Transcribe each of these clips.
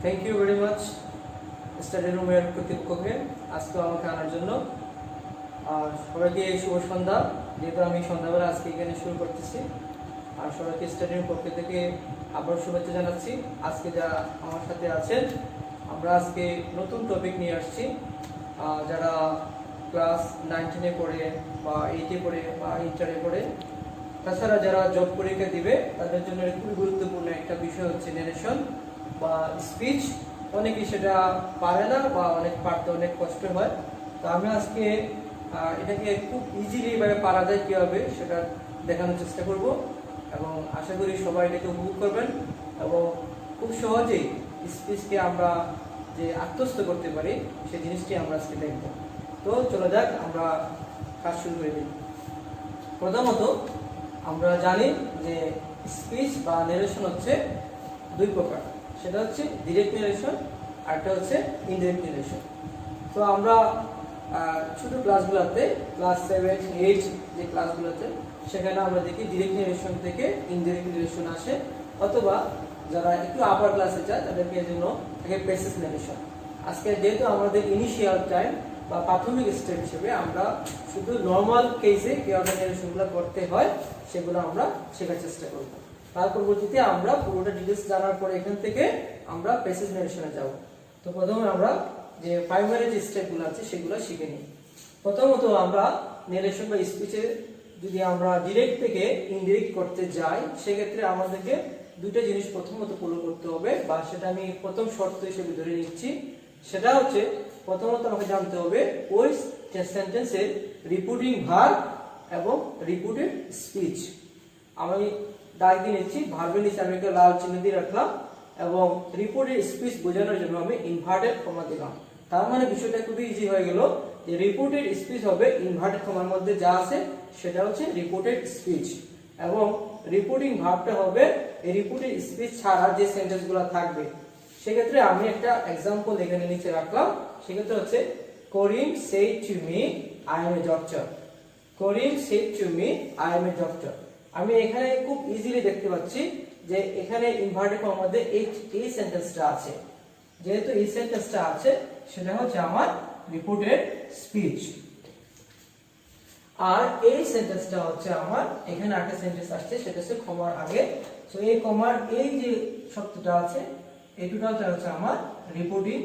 Thank you very much study রুমের কর্তৃপক্ষকে আজকে আমাকে আনার জন্য। আর সবাইকে শুভ সন্ধ্যা। যেহেতু আমি সন্ধ্যাবেলা আজকে এখানে শুরু করতেছি, আর সবাইকে স্টাডি রুম পক্ষ থেকে আবার শুভেচ্ছা জানাচ্ছি। আজকে যারা আমার সাথে আছেন, আমরা আজকে নতুন টপিক নিয়ে আসছি। যারা ক্লাস 9-10 পড়ে বা 8-এ পড়ে বা ইন্টারে পড়ে, তাছাড়া যারা জব পরীক্ষা দিবে তাদের জন্য খুবই গুরুত্বপূর্ণ একটা বিষয় হচ্ছে ন্যারেশন বা স্পিচ। অনেকেই সেটা পারে না বা অনেক পারতে অনেক কষ্ট হয়। তো আমি আজকে এটাকে খুব ইজিলি ভাবে পারা যায় কীভাবে সেটা দেখানোর চেষ্টা করব, এবং আশা করি সবাই এটাকে উপভোগ করবেন এবং খুব সহজেই স্পিচকে আমরা যে আত্মস্থ করতে পারি সেই জিনিসটি আমরা আজকে দেখব। তো চলে যাক, আমরা কাজ শুরু করে দিই। প্রথমত আমরা জানি যে স্পিচ বা ন্যারেশন হচ্ছে দুই প্রকার। সেটা হচ্ছে ডিরেক্ট ন্যারেশন আর একটা হচ্ছে ইনডিরেক্ট ন্যারেশন। তো আমরা ছোট ক্লাসগুলোতে ক্লাস 7-8 যে ক্লাসগুলোতে সেখানে আমরা দেখি ডিরেক্ট ন্যারেশন থেকে ইনডিরেক্ট ন্যারেশন আসে, অথবা যারা একটু আপার ক্লাসে যায় তাদেরকে জন্য থাকে প্যাসিভ ন্যারেশন। আজকে যেহেতু আমাদের ইনিশিয়াল টাইম বা প্রাথমিক স্টেপ হিসেবে আমরা শুধু নর্মাল কেসে কীভাবে ন্যারেশনগুলো করতে হয় সেগুলো আমরা শেখার চেষ্টা করব। তার পরবর্তীতে আমরা পুরোটা ডিটেলস জানার পরে এখান থেকে আমরা প্যাসিভ ন্যারেশনে যাব। তো প্রথমে আমরা যে প্রাইমারি যে স্টেপগুলো আছে সেগুলো শিখে নিই। প্রথমত আমরা ন্যারেশন বা স্পিচে যদি আমরা ডিরেক্ট থেকে ইনডিরেক্ট করতে যাই, সেক্ষেত্রে আমাদেরকে দুটো জিনিস প্রথমত ফলো করতে হবে, বা সেটা আমি প্রথম শর্ত হিসেবে ধরে নিচ্ছি। সেটা হচ্ছে প্রথমত আমাকে জানতে হবে ওই সেন্টেন্সের রিপিটিং ভার্ব এবং রিপিটেড স্পিচ। আমি দাগ দিয়ে নিচ্ছি, ভার্বের নিচে আমি একটা লাল চিহ্ন দিয়ে রাখলাম এবং রিপিটেড স্পিচ বোঝানোর জন্য আমি ইনভার্টেড কমা দিলাম। তার মানে বিষয়টা খুবই ইজি হয়ে গেল যে রিপিটেড স্পিচ হবে ইনভার্টেড কমার মধ্যে যা আছে সেটা হচ্ছে রিপিটেড স্পিচ, এবং রিপিটিং ভার্বটা হবে এই রিপিটেড স্পিচ ছাড়া যে সেন্টেন্সগুলো থাকবে। সেক্ষেত্রে আমি একটা এক্সাম্পল এখানে নিচে রাখলাম। সেক্ষেত্রে হচ্ছে করিম said to me I am a doctor. Karim said to me I am a doctor. আমি এখানে খুব ইজিলি দেখতে পাচ্ছি যে এখানে ইনভার্টেড কমার মধ্যে এই সেন্টেন্সটা আছে। যেহেতু এই সেন্টেন্সটা আছে সেটা হচ্ছে আমার রিপিটেড স্পিচ, আর এই সেন্টেন্সটা হচ্ছে আমার এখানে একটা সেন্টেন্স আসছে সেটা হচ্ছে কমার আগে। সো এই কমার এই যে শব্দটা আছে এই টোটালটা হচ্ছে আমার রিপিটিং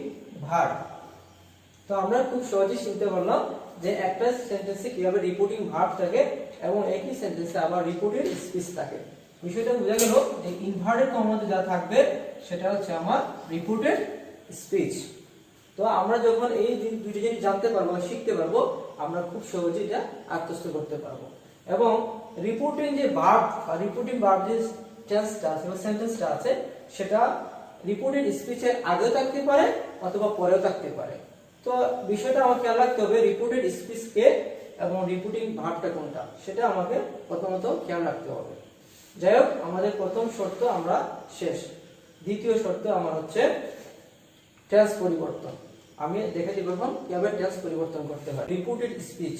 ভার্ব। তো আমরা খুব সহজেই চিনতে পারলাম যে একটা সেন্টেন্সে কিভাবে রিপিটিং ভার্ব থাকে এবং একই সেন্টেন্সে আবার রিপিটেড স্পিচ থাকে। বিষয়টা বোঝা গেল যে ইনভার্টেড কমার মধ্যে যা থাকবে সেটা হচ্ছে আমার রিপিটেড স্পিচ। তো আমরা যখন এই দুইটা জিনিস জানতে পারবো শিখতে পারবো, আমরা খুব সহজেই এটা আত্মস্থ করতে পারবো। এবং রিপিটিং যে ভার্ব বা রিপিটিং ভার্ব যে টেন্সটা আছে বা সেন্টেন্সটা আছে সেটা রিপিটেড স্পিচের আগেও থাকতে পারে অথবা পরেও থাকতে পারে। তো বিষয়টা আমাকে খেয়াল রাখতে হবে রিপিটেড স্পিচ কে এবং রিপিটিং ভার্বটা কোনটা সেটা আমাকে প্রথমত খেয়াল রাখতে হবে। যাই হোক, আমাদের প্রথম শর্ত আমরা শেষ। দ্বিতীয় শর্ত আমার হচ্ছে টেন্স পরিবর্তন। আমি দেখে দিব এখন কিভাবে টেন্স পরিবর্তন করতে হয়। রিপিটেড স্পিচ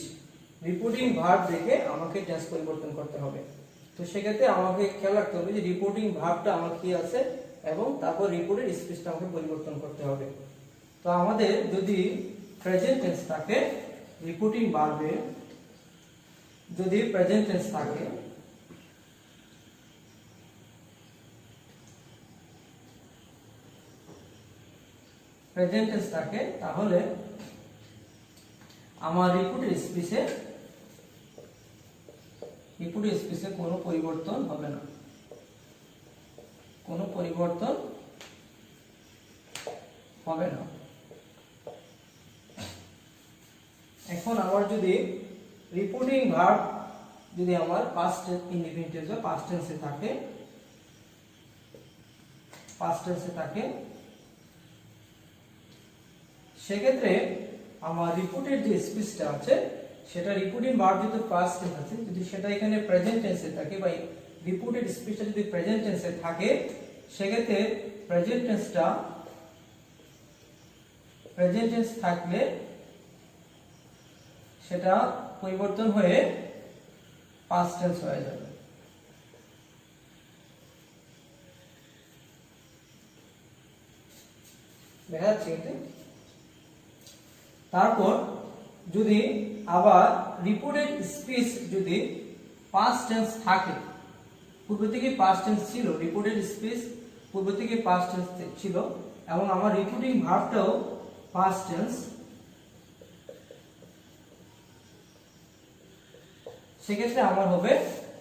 রিপিটিং ভার্ব দেখে আমাকে টেন্স পরিবর্তন করতে হবে। তো সেক্ষেত্রে আমাকে খেয়াল রাখতে হবে যে রিপিটিং ভার্বটা আমার কি আছে এবং তারপর রিপিটেড স্পিচটা আমাকে পরিবর্তন করতে হবে। তো আমাদের যদি প্রেজেন্ট টেন্স থাকে, রিপিটিং ভার্বে যদি প্রেজেন্ট টেন্স থাকে প্রেজেন্ট টেন্স থাকে তাহলে আমার রিপিটেড স্পিচে কোনো পরিবর্তন হবে না, কোনো পরিবর্তন হবে না। এখন আমার যদি রিপিটিং ভার্ব যদি আমার পাস্ট ইনডিফিনিটিভ বা পাস্ট টেন্সে থাকে সেক্ষেত্রে আমার রিপিটেড যে স্পিচটা আছে সেটা রিপিটিং ভার্ব যেহেতু পাস্ট টেন্স আছে, যদি সেটা এখানে প্রেজেন্ট টেন্সে থাকে বা রিপিটেড স্পিচটা যদি প্রেজেন্ট টেন্সে থাকে সেক্ষেত্রে প্রেজেন্ট টেন্স থাকলে সেটা পরিবর্তন হয়ে পাস্ট টেন্স হয়ে যাবে। দেখা যাচ্ছে এতে। তারপর যদি আবার রিপোর্টেড স্পিচ যদি পাস্ট টেন্স থাকে, পূর্ব থেকে পাস্ট টেন্স ছিল, রিপোর্টেড স্পিচ পূর্ব থেকে পাস্ট টেন্স ছিল এবং আমার রিপোর্টিং ভার্বটাও পাস্ট টেন্স, সেক্ষেত্রে আমার হবে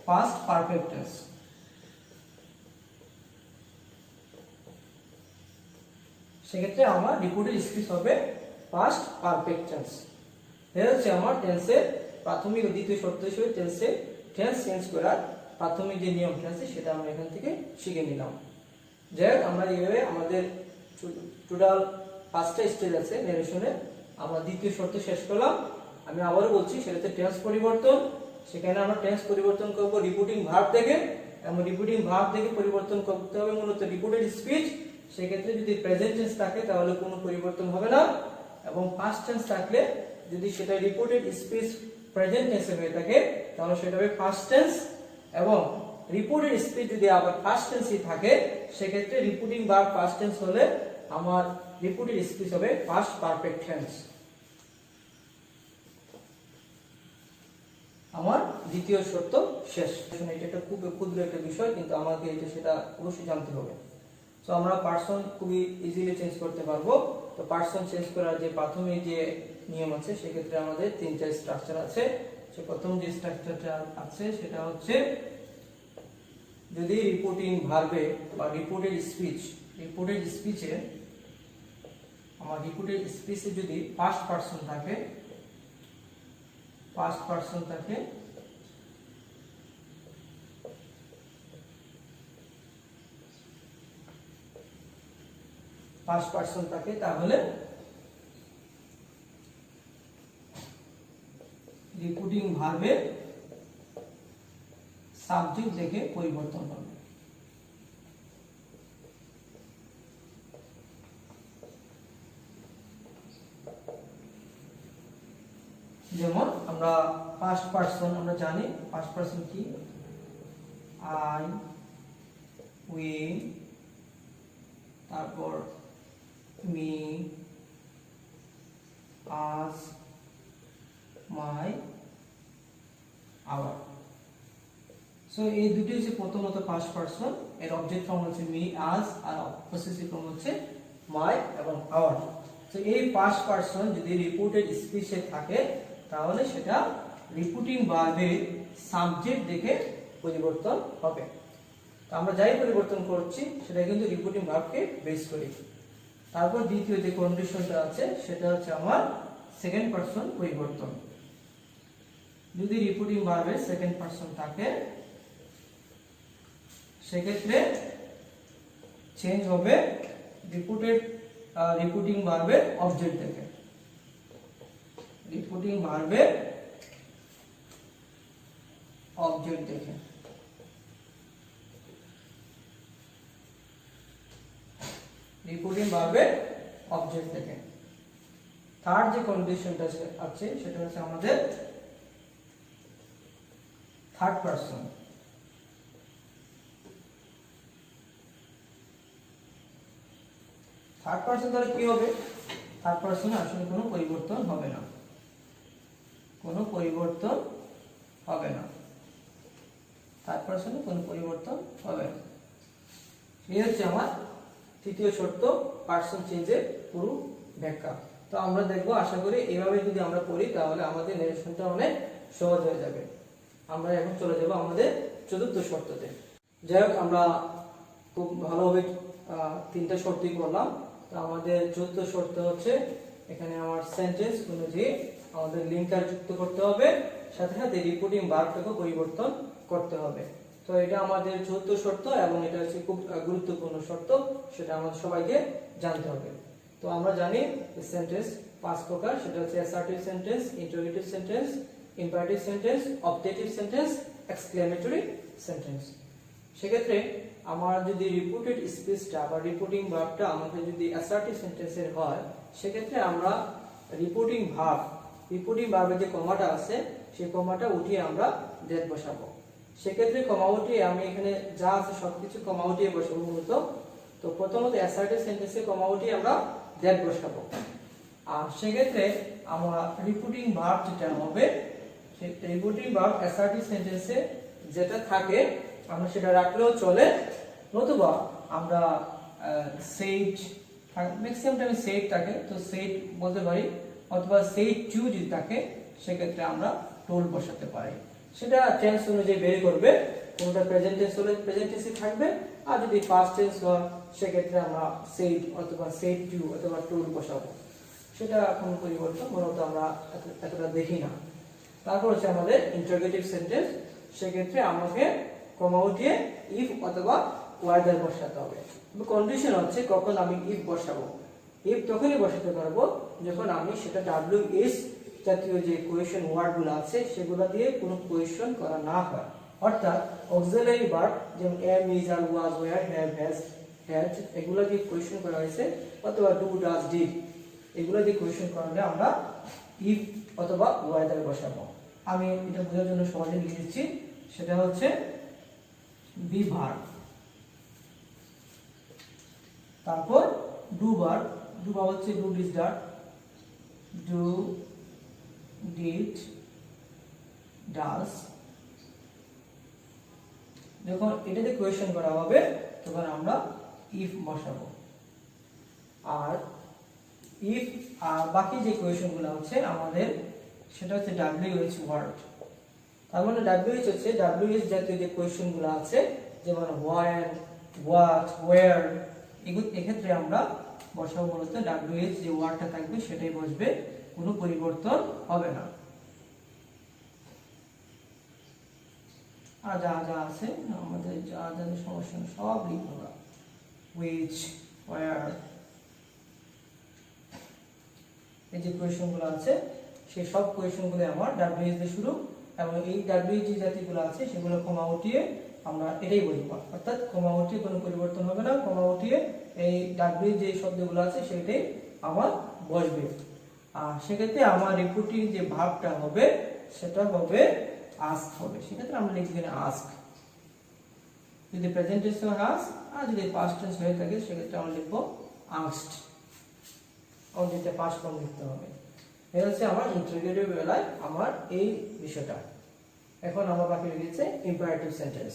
পাস্ট পারফেক্ট টেন্স। সেক্ষেত্রে আমার রিপোর্টেড স্পিচ হবে পাস্ট পারফেক্ট টেন্স। এটা হচ্ছে আমার টেন্সের প্রাথমিক ও দ্বিতীয় শর্ত হিসেবে টেন্স চেঞ্জ করার প্রাথমিক যে নিয়মটা আছে সেটা আমরা এখান থেকে শিখে নিলাম। যাই হোক, আমরা এইভাবে আমাদের টোটাল 5টা স্টেজ আছে ন্যারেশনে, আমরা দ্বিতীয় শর্ত শেষ করলাম। আমি আবারও বলছি, সেটাতে টেন্স পরিবর্তন, সেখানে আমরা টেন্স পরিবর্তন করব রিপোর্টিং ভার্ব থেকে, এবং রিপোর্টিং ভার্ব থেকে পরিবর্তন করতে হবে মূলত রিপোর্টেড স্পিচ। সেক্ষেত্রে যদি প্রেজেন্ট টেন্স থাকে তাহলে কোনো পরিবর্তন হবে না, এবং পাস্ট টেন্স থাকলে যদি সেটা রিপোর্টেড স্পিচ প্রেজেন্ট টেন্সে হয়ে থাকে তাহলে সেটা হবে পাস্ট টেন্স, এবং রিপোর্টেড স্পিচ যদি আবার পাস্ট টেন্সই থাকে সেক্ষেত্রে রিপোর্টিং ভার্ব পাস্ট টেন্স হলে আমার রিপোর্টেড স্পিচ হবে পাস্ট পারফেক্ট টেন্স। আমার দ্বিতীয় শর্ত শেষ। এটা একটা খুব ক্ষুদ্র একটা বিষয়, কিন্তু আমাকে এটা সেটা অবশ্যই জানতে হবে। তো আমরা পার্সন খুবই ইজিলি চেঞ্জ করতে পারবো। তো পার্সন চেঞ্জ করার যে প্রাথমিক যে নিয়ম আছে সেক্ষেত্রে আমাদের 3টা স্ট্রাকচার আছে। সে প্রথম যে স্ট্রাকচারটা আছে সেটা হচ্ছে, যদি রিপোর্টিং ভার্বে বা রিপোর্টেড স্পিচে আমার রিপোর্টেড স্পিচে যদি ফার্স্ট পারসন থাকে, ফার্স্ট পারসন থাকে তাহলে রিপোর্টিং ভার্বে সাবজেক্ট দেখে পরিবর্তন হবে। যেমন আমরা ফার্স্ট পারসন আমরা জানি ফার্স্ট পারসন কি, আই, উই, তারপর মি, আস, মাই, আওয়ার। সো এই দুটি হচ্ছে প্রথমত ফার্স্ট পারসন, এর অবজেক্ট ফর্ম হচ্ছে মি, আস, আর পসেসিভ ফর্ম হচ্ছে মাই এবং আওয়ার। সো এই ফার্স্ট পারসন যদি রিপোর্টেড স্পিচে থাকে তাহলে সেটা রিপোর্টিং ভার্বের সাবজেক্ট দেখে পরিবর্তন হবে। তো আমরা যাই পরিবর্তন করছি সেটা কিন্তু রিপোর্টিং ভার্বকে বেস করি। তারপর দ্বিতীয় যে কন্ডিশনটা আছে সেটা হচ্ছে আমার সেকেন্ড পারসন পরিবর্তন। যদি রিপোর্টিং ভার্বের সেকেন্ড পারসন থাকে সেক্ষেত্রে চেঞ্জ হবে রিপোর্টিং ভার্বের অবজেক্ট দেখে। রিপোর্টিং ভার্বের অবজেক্ট দেখে। রিপোর্টিং ভার্বের অবজেক্ট দেখে। থার্ড যে কন্ডিশনটা আছে সেটা হচ্ছে আমাদের থার্ড পারসন। থার্ড পারসন তাহলে কি হবে? থার্ড পারসনে আসলে কোনো পরিবর্তন হবে না, কোনো পরিবর্তন হবে না। থার্ড পারসনে কোনো পরিবর্তন হবে না। এই হচ্ছে আমার তৃতীয় শর্ত, পারসন চেঞ্জের পুরো ব্যাখ্যা। তো আমরা দেখবো, আশা করি এইভাবে যদি আমরা পড়ি তাহলে আমাদের ন্যারেশনটা অনেক সহজ হয়ে যাবে। আমরা এখন চলে যাব আমাদের চতুর্থ শর্ততে। যাই হোক, আমরা খুব ভালোভাবে 3টা শর্তই করলাম। তো আমাদের চতুর্থ শর্ত হচ্ছে, এখানে আমার সেন্টেন্স অনুযায়ী আমাদের লিঙ্কার যুক্ত করতে হবে, সাথে সাথে রিপোর্টিং ভার্বটাকে পরিবর্তন করতে হবে। তো এটা আমাদের চতুর্থ শর্ত এবং এটা হচ্ছে খুব গুরুত্বপূর্ণ শর্ত, সেটা আমাদের সবাইকে জানতে হবে। তো আমরা জানি সেন্টেন্স 5 প্রকার, সেটা হচ্ছে assertive sentence, interrogative sentence, imperative sentence, objective sentence, exclamatory sentence. সেক্ষেত্রে আমার যদি রিপোর্টেড স্পিচটা বা রিপোর্টিং ভার্বটা আমাদের যদি অ্যাসার্টিভ সেন্টেন্সের হয় সেক্ষেত্রে আমরা রিপোর্টিং ভার্বের যে কমাটা আছে সেই কমাটা উঠিয়ে আমরা ডেট বসাবো। সেক্ষেত্রে কমা উঠিয়ে আমি এখানে যা আছে সবকিছু কমা উঠিয়ে বসাবো মূলত। তো তো প্রথমত অ্যাসার্টিভ সেন্টেন্সে কমা উঠিয়ে আমরা দ্যাট বসাবো। আর সেক্ষেত্রে আমরা রিপিটিং ভার্ব যেটা হবে, সেই রিপিটিং ভার্ব অ্যাসার্টিভ সেন্টেন্সে যেটা থাকে আমরা সেটা রাখলেও চলে, নতুবা আমরা সেইড, ম্যাক্সিমাম টাইমে সেইড থাকে তো সেইড বলতে পারি, অথবা সেইড টু যদি থাকে সেক্ষেত্রে আমরা টোল বসাতে পারি। সেটা টেন্স অনুযায়ী বের করবে, কোনটা প্রেজেন্ট টেন্স হলে প্রেজেন্ট টেন্সই থাকবে, আর যদি পাস্ট টেন্স হয় সেক্ষেত্রে আমরা সেইড অথবা সেইড টু অথবা টোল বসাবো। সেটা কোনো পরিবর্তন মূলত আমরা এতটা দেখি না। তারপর হচ্ছে আমাদের ইন্টারোগেটিভ সেন্টেন্স, সেক্ষেত্রে আমাকে কমা উঠিয়ে ইফ অথবা ওয়েদার বসাতে হবে। কন্ডিশন হচ্ছে কখন আমি ইফ বসাবো। ইফ তখনই বসাতে পারবো যখন আমি সেটা WS জাতীয় যে কোয়েশন ওয়ার্ডগুলো আছে সেগুলো দিয়ে কোনো কোয়েশন করা না হয়, অর্থাৎ অক্সিলারি ভার্ব যেমন am, is, are, was, were, have, has, had এগুলো দিয়ে কোয়েশন করা হয়েছে, অথবা do, does, did এগুলো দিয়ে কোয়েশন করলে আমরা ইফ অথবা ওয়েদার বসাবো। আমি এটা বোঝার জন্য সহজে লিখে দিচ্ছি, সেটা হচ্ছে বি ভার্ব, তারপর ডু ভার্ব, ডু ভার্ব হচ্ছে do, did, done, do, did, does. যখন এটাতে কোয়েশন করা হবে তখন আমরা ইফ বসাবো। আর ইফ বাকি যে কোয়েশনগুলো হচ্ছে আমাদের সেটা হচ্ছে WH ওয়ার্ড। তার মানে WH হচ্ছে WH জাতীয় যে কোয়েশনগুলো আছে যেমন হোয়ার, হোয়াট, ওয়্যার, এগুলো এক্ষেত্রে আমরা বসাবো মূলত WH যে ওয়ার্ডটা থাকবে সেটাই বসবে, কোনো পরিবর্তন হবে না। আর যা যা আছে আমাদের যা যা সমস্যা সব লিখবো আমরা, which, where, এই যে কোয়েশনগুলো আছে সেই সব কোয়েশনগুলো আমার WH দিয়ে শুরু, এবং এই WH জাতিগুলো আছে সেগুলো কমা উঠিয়ে আমরা এটাই বলবো, অর্থাৎ কমা উঠিয়ে কোনো পরিবর্তন হবে না, কমা উঠিয়ে এই WH যে শব্দগুলো আছে সেটাই আমার বসবে। আর সেক্ষেত্রে আমার রিপিটিং যে ভার্বটা হবে সেটা হবে আস্ক হবে। সেক্ষেত্রে আমরা লিখব এখানে আস্ক, যদি প্রেজেন্ট টেন্স হয় আস্ক, আর যদি পাস্ট টেন্স হয়ে থাকে সেক্ষেত্রে আমরা লিখব আস্কড, আর যেটা পাস্ট ফর্ম লিখতে হবে। এটা হচ্ছে আমার ইন্টারোগেটিভ বেলায় আমার এই বিষয়টা। এখন আমার বাকি রয়েছে ইম্পারেটিভ সেন্টেন্স।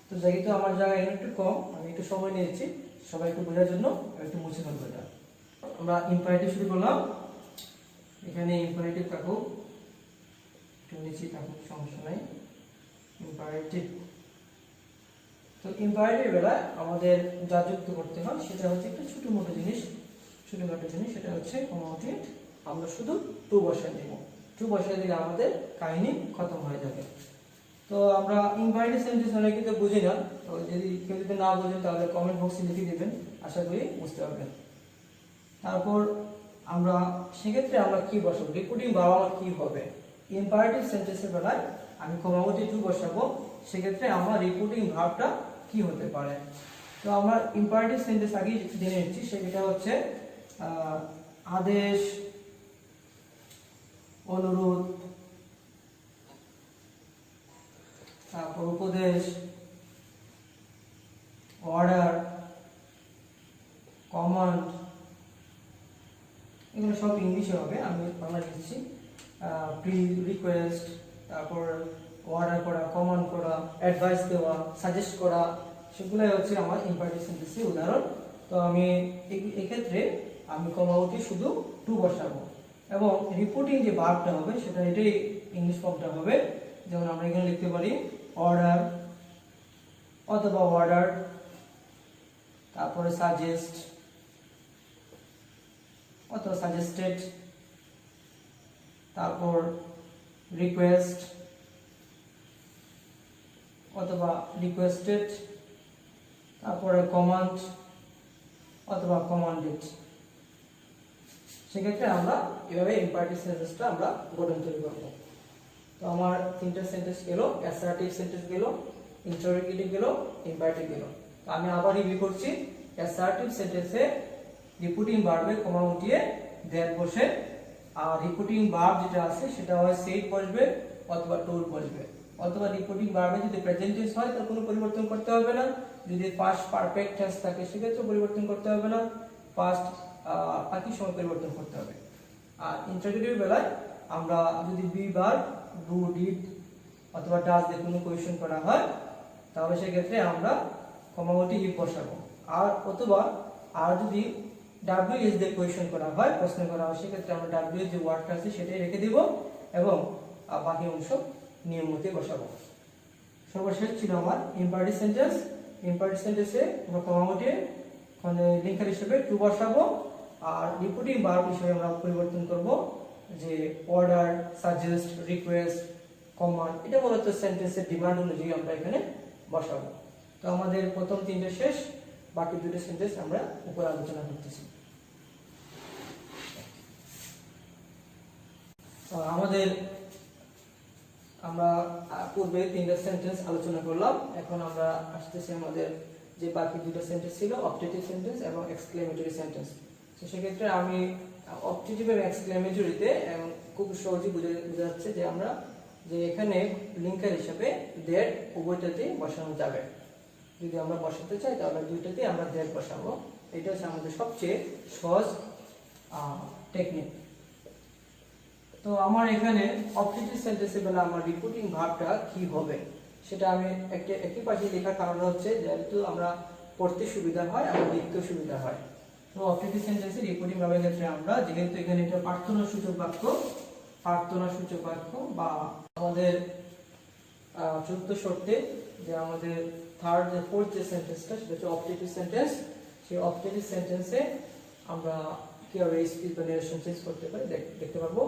তো যেহেতু আমার জায়গায় একটু কম, আমি একটু সময় নিয়েছি সবাই একটু বোঝার জন্য, একটু মুছে ফেলবো এটা। আমরা ইম্পারেটিভ শুরু করলাম, এখানে ইম্পারেটিভ থাকুক, একটু নিচে থাকুক, সমস্যা নাই। ইম্পারেটিভ, তো ইম্পারেটিভ বেলায় আমাদের যা যুক্ত করতে হয় সেটা হচ্ছে একটা ছোটখাটো জিনিস, সেটা হচ্ছে কমাউটেড, আমরা শুধু টু বসায় দেব, টু বসায় দিলে আমাদের কাহিনী খতম হয়ে যাবে। তো আমরা ইম্পারেটিভ সেন্টেন্স অনেকে তো বুঝি না, তো যদি কেউ যদি না বোঝেন তাহলে কমেন্ট বক্সে লিখে দিবেন, আশা করি বুঝতে পারবেন। তারপর আমরা সেক্ষেত্রে আমরা কি বসাবো, রিপিটিং ভার্ব আমার কি হবে। ইম্পারেটিভ সেন্টেন্সের বেলায় আমি কমাউটেড টু বসাবো, সেক্ষেত্রে আমার রিপিটিং ভার্বটা কি হতে পারে। তো আমরা ইম্পারেটিভ সেন্টেন্স আগে জেনে নিচ্ছি, সেটা হচ্ছে আদেশ, অনুরোধ, তারপর উপদেশ, অর্ডার, কমান্ড, এগুলো সব ইংলিশে হবে, আমি বাংলা লিখছি। প্লিজ, রিকোয়েস্ট, তারপর অর্ডার করা, কমান্ড করা, অ্যাডভাইস দেওয়া, সাজেস্ট করা, সেগুলোই হচ্ছে আমার ইম্পারেটিভ সেন্টেন্সের উদাহরণ। তো আমি এক্ষেত্রে আমি কমাউটে শুধু টু বসাবো, এবং রিপোর্টিং যে ভার্বটা হবে সেটা এটাই ইংলিশ ফর্মটা হবে। যেমন আমরা এখানে লিখতে পারি অর্ডার অথবা অর্ডার, তারপরে সাজেস্ট অথবা সাজেস্টেড, তারপর রিকোয়েস্ট অথবা রিকোয়েস্টেড, তারপরে কমান্ড অথবা কমান্ডেড। সেক্ষেত্রে আমরা এভাবে ইম্পারেটিভ সেন্টেন্সটা আমরা গঠন তৈরি করব। তো আমার তিনটা সেন্টেন্স গেল, অ্যাসার্টিভ সেন্টেন্স গেল, ইন্টারোগেটিভ গেল, ইম্পারেটিভ গেল। তো আমি আবার রিভিউ করছি। অ্যাসার্টিভ সেন্টেন্সে রিপিটিং ভার্বে কমা উঠিয়ে দ্যাট বসে, আর রিপিটিং ভার্ব যেটা আছে সেটা হয় সেইড বসবে অথবা টোল বসবে। অথবা রিপোর্টিং ভার্বে যদি প্রেজেন্ট টেন্স হয় তার কোনো পরিবর্তন করতে হবে না, যদি পাস্ট পারফেক্ট টেন্স থাকে সেক্ষেত্রে পরিবর্তন করতে হবে না, পাস্ট একই সময় পরিবর্তন করতে হবে। আর ইন্টারোগেটিভ বেলায় আমরা যদি বি ভার্ব, ডু, ডিড অথবা ডাজ দিয়ে কোনো কোয়েশ্চেন করা হয় তাহলে সেক্ষেত্রে আমরা কমামটি ইফ বসাবো। আর অথবা আর যদি ডাব্লিউএস দিয়ে কোয়েশ্চেন করা হয়, প্রশ্ন করা হয়, সেক্ষেত্রে আমরা ডাব্লিউএস যে ওয়ার্ডটা আছে সেটাই রেখে দিব এবং বাকি অংশ নিয়ম মতে বসাবো। সর্বশেষ ছিল আমার ইম্পারেটিভ সেন্টেন্স। ইম্পারেটিভ সেন্টেন্সে আমরা কমামটি লিঙ্কার হিসেবে টু বসাবো আর রিপোর্টিং ভার্ব হিসেবে আমরা পরিবর্তন করব যে অর্ডার, সাজেস্ট, রিকোয়েস্ট, কমান্ড। এটা মূলত সেন্টেন্সের ডিমান্ড অনুযায়ী আমরা এখানে বসাবো। তো আমাদের প্রথম তিনটে শেষ, বাকি দুটো সেন্টেন্স আমরা উপরে আলোচনা করতেছি। আমাদের আমরা পূর্বে তিনটা সেন্টেন্স আলোচনা করলাম, এখন আমরা আসতেছি আমাদের যে বাকি দুটো সেন্টেন্স ছিল, অবজেক্টিভ সেন্টেন্স এবং এক্সক্লেমেটরি সেন্টেন্স। তো সেক্ষেত্রে আমি অবজেক্টিভ এবং এক্সক্লেমেটরিতে খুব সহজে বোঝা যাচ্ছে যে আমরা যে এখানে লিঙ্কার হিসেবে দ্যাট উভয়টাতে বসানো যাবে। যদি আমরা বসাতে চাই তাহলে দুইটাতে আমরা দ্যাট বসাবো। এটা হচ্ছে আমাদের সবচেয়ে সহজ টেকনিক। তো আমার এখানে অবজেক্টিভ সেন্টেন্সে বেলা আমার রিপোর্টিং ভার্বটা কি হবে সেটা আমি একই পাশে লেখার কারণ হচ্ছে যেহেতু আমরা পড়তে সুবিধা হয় এবং লিখতেও সুবিধা হয়। তো অবজেক্টিভ সেন্টেন্সে রিপোর্টিং ভার্বের ক্ষেত্রে আমরা যেহেতু এখানে এটা প্রার্থনাসূচক বাক্য বা আমাদের চতুর্থ শর্তে যে আমাদের থার্ড যে ফোর্থ যে সেন্টেন্সটা সেটা হচ্ছে অবজেক্টিভ সেন্টেন্স। সেই অবজেক্টিভ সেন্টেন্সে আমরা কিভাবে স্পিচ বা নারেশন চেঞ্জ করতে পারি দেখতে পারবো।